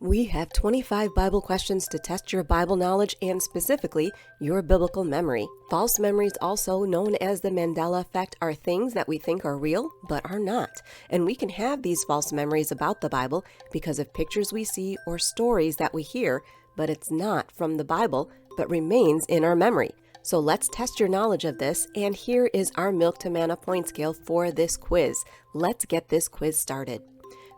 We have 25 Bible questions to test your Bible knowledge and specifically your biblical memory. False memories, also known as the Mandela effect, are things that we think are real but are not. And we can have these false memories about the Bible because of pictures we see or stories that we hear, but it's not from the Bible but remains in our memory. So let's test your knowledge of this, and here is our Milk to Manna point scale for this quiz. Let's get this quiz started.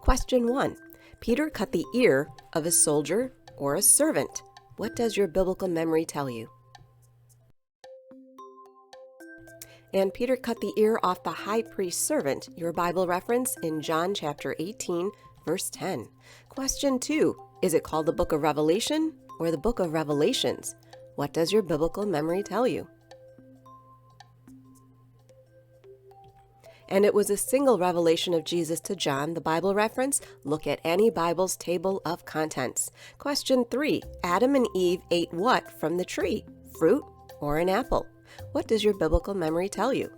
Question 1. Peter cut the ear of a soldier or a servant. What does your biblical memory tell you? And Peter cut the ear off the high priest's servant. Your Bible reference in John chapter 18, verse 10. Question 2. Is it called the book of Revelation or the book of Revelations? What does your biblical memory tell you? And it was a single revelation of Jesus to John. The Bible reference, look at any Bible's table of contents. Question 3. Adam and Eve ate what from the tree? Fruit or an apple? What does your biblical memory tell you?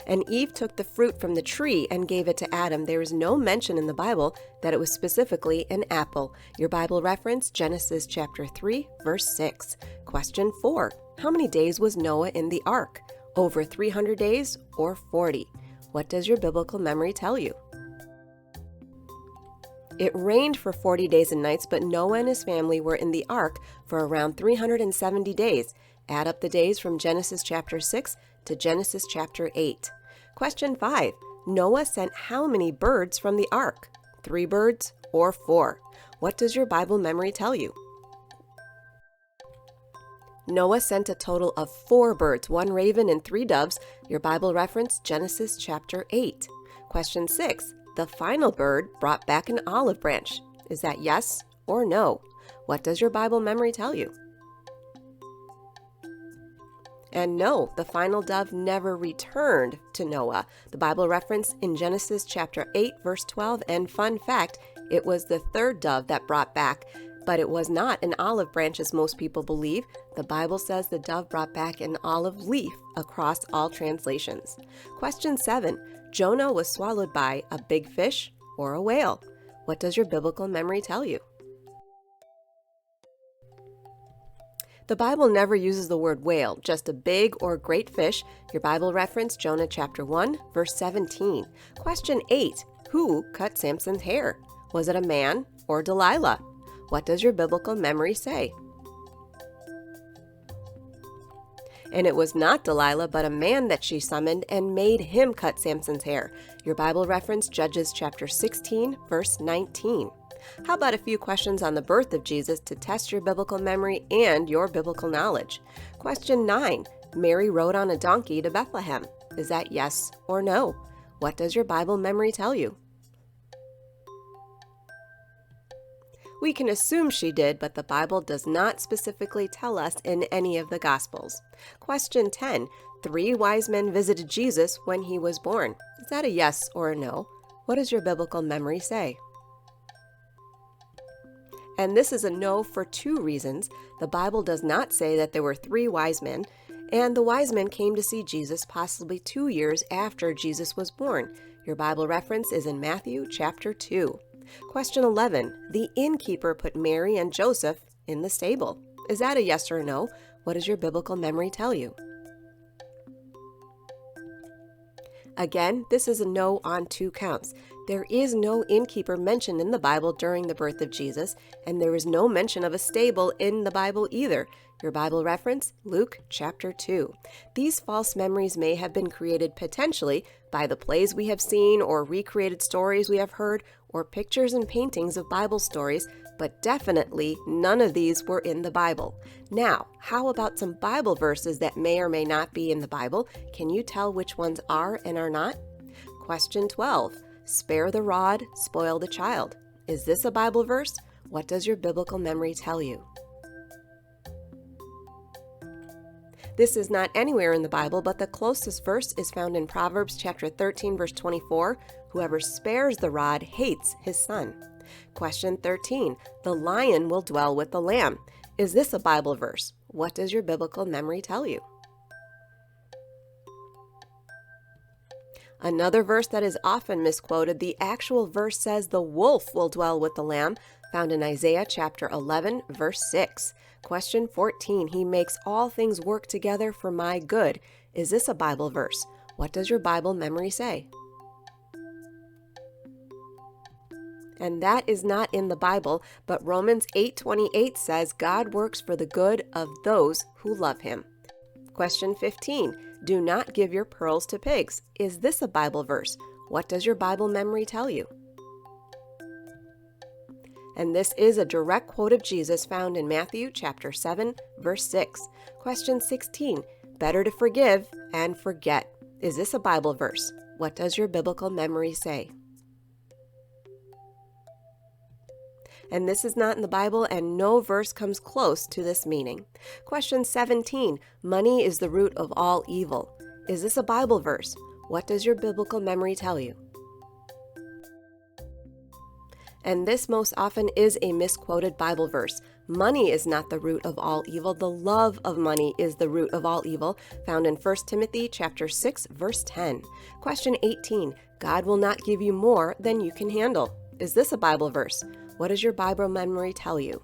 And Eve took the fruit from the tree and gave it to Adam. There is no mention in the Bible that it was specifically an apple. Your Bible reference, Genesis chapter 3, verse 6. Question 4. How many days was Noah in the ark? Over 300 days or 40? What does your biblical memory tell you? It rained for 40 days and nights, but Noah and his family were in the ark for around 370 days. Add up the days from Genesis chapter 6 to Genesis chapter 8. Question 5. Noah sent how many birds from the ark? 3 birds or 4? What does your Bible memory tell you? Noah sent a total of 4 birds, 1 raven and 3 doves. Your Bible reference, Genesis chapter 8. Question 6. The final bird brought back an olive branch. Is that yes or no? What does your Bible memory tell you? And no, the final dove never returned to Noah. The Bible reference in Genesis chapter 8, verse 12. And fun fact, it was the 3rd dove that brought back, but it was not an olive branch as most people believe. The Bible says the dove brought back an olive leaf across all translations. Question 7. Jonah was swallowed by a big fish or a whale. What does your biblical memory tell you? The Bible never uses the word whale, just a big or great fish. Your Bible reference, Jonah chapter 1, verse 17. Question 8. Who cut Samson's hair? Was it a man or Delilah? What does your biblical memory say? And it was not Delilah, but a man that she summoned and made him cut Samson's hair. Your Bible reference, Judges chapter 16, verse 19. How about a few questions on the birth of Jesus to test your biblical memory and your biblical knowledge? Question 9. Mary rode on a donkey to Bethlehem. Is that yes or no? What does your Bible memory tell you? We can assume she did, but the Bible does not specifically tell us in any of the Gospels. Question 10. 3 wise men visited Jesus when he was born. Is that a yes or a no? What does your biblical memory say? And this is a no for 2 reasons. The Bible does not say that there were 3 wise men, and the wise men came to see Jesus possibly 2 years after Jesus was born. Your Bible reference is in Matthew chapter 2. Question 11. The innkeeper put Mary and Joseph in the stable. Is that a yes or no? What does your biblical memory tell you? Again, this is a no on 2 counts. There is no innkeeper mentioned in the Bible during the birth of Jesus, and there is no mention of a stable in the Bible either. Your Bible reference, Luke chapter 2. These false memories may have been created potentially by the plays we have seen or recreated stories we have heard or pictures and paintings of Bible stories, but definitely none of these were in the Bible. Now, how about some Bible verses that may or may not be in the Bible? Can you tell which ones are and are not? Question 12. Spare the rod, spoil the child. Is this a Bible verse? What does your biblical memory tell you? This is not anywhere in the Bible, but the closest verse is found in Proverbs chapter 13, verse 24. Whoever spares the rod hates his son. Question 13. The lion will dwell with the lamb. Is this a Bible verse? What does your biblical memory tell you? Another verse that is often misquoted, the actual verse says the wolf will dwell with the lamb, found in Isaiah chapter 11, verse 6. Question 14, he makes all things work together for my good. Is this a Bible verse? What does your Bible memory say? And that is not in the Bible, but Romans 8:28 says God works for the good of those who love him. Question 15, do not give your pearls to pigs. Is this a Bible verse? What does your Bible memory tell you? And this is a direct quote of Jesus found in Matthew chapter 7, verse 6. Question 16, better to forgive and forget. Is this a Bible verse? What does your biblical memory say? And this is not in the Bible, and no verse comes close to this meaning. Question 17, money is the root of all evil. Is this a Bible verse? What does your biblical memory tell you? And this most often is a misquoted Bible verse. Money is not the root of all evil. The love of money is the root of all evil, found in 1 Timothy chapter 6, verse 10. Question 18, God will not give you more than you can handle. Is this a Bible verse? What does your Bible memory tell you?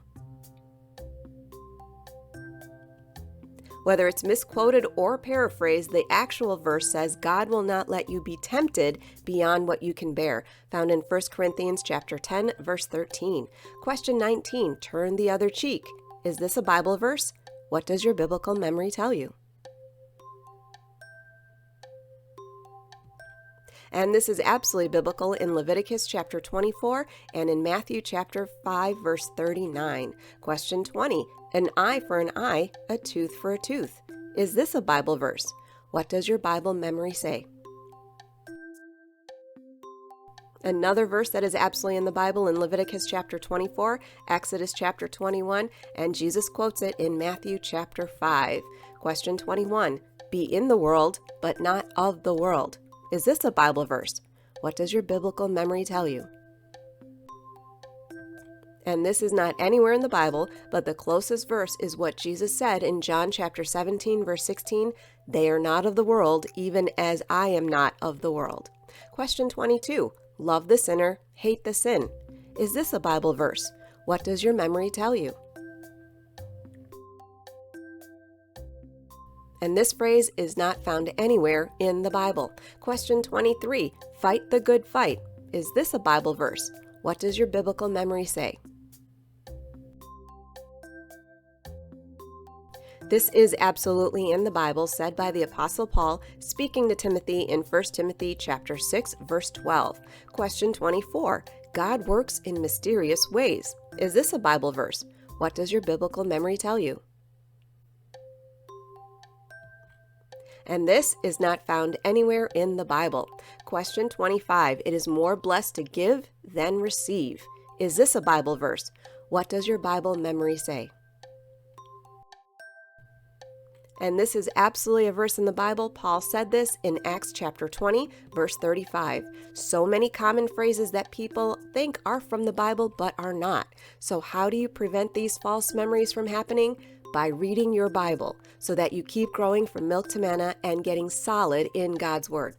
Whether it's misquoted or paraphrased, the actual verse says God will not let you be tempted beyond what you can bear, found in 1 Corinthians chapter 10, verse 13. Question 19, turn the other cheek. Is this a Bible verse? What does your biblical memory tell you? And this is absolutely biblical in Leviticus chapter 24 and in Matthew chapter 5, verse 39. Question 20, an eye for an eye, a tooth for a tooth. Is this a Bible verse? What does your Bible memory say? Another verse that is absolutely in the Bible in Leviticus chapter 24, Exodus chapter 21, and Jesus quotes it in Matthew chapter 5. Question 21, be in the world, but not of the world. Is this a Bible verse? What does your biblical memory tell you? And this is not anywhere in the Bible, but the closest verse is what Jesus said in John chapter 17, verse 16, they are not of the world, even as I am not of the world. Question 22, love the sinner, hate the sin. Is this a Bible verse? What does your memory tell you? And this phrase is not found anywhere in the Bible. Question 23, fight the good fight. Is this a Bible verse? What does your biblical memory say? This is absolutely in the Bible, said by the Apostle Paul, speaking to Timothy in 1 Timothy chapter 6, verse 12. Question 24, God works in mysterious ways. Is this a Bible verse? What does your biblical memory tell you? And this is not found anywhere in the Bible. Question 25, it is more blessed to give than receive. Is this a Bible verse? What does your Bible memory say? And this is absolutely a verse in the Bible. Paul said this in Acts chapter 20, verse 35. So many common phrases that people think are from the Bible but are not. So how do you prevent these false memories from happening? By reading your Bible so that you keep growing from milk to manna and getting solid in God's Word.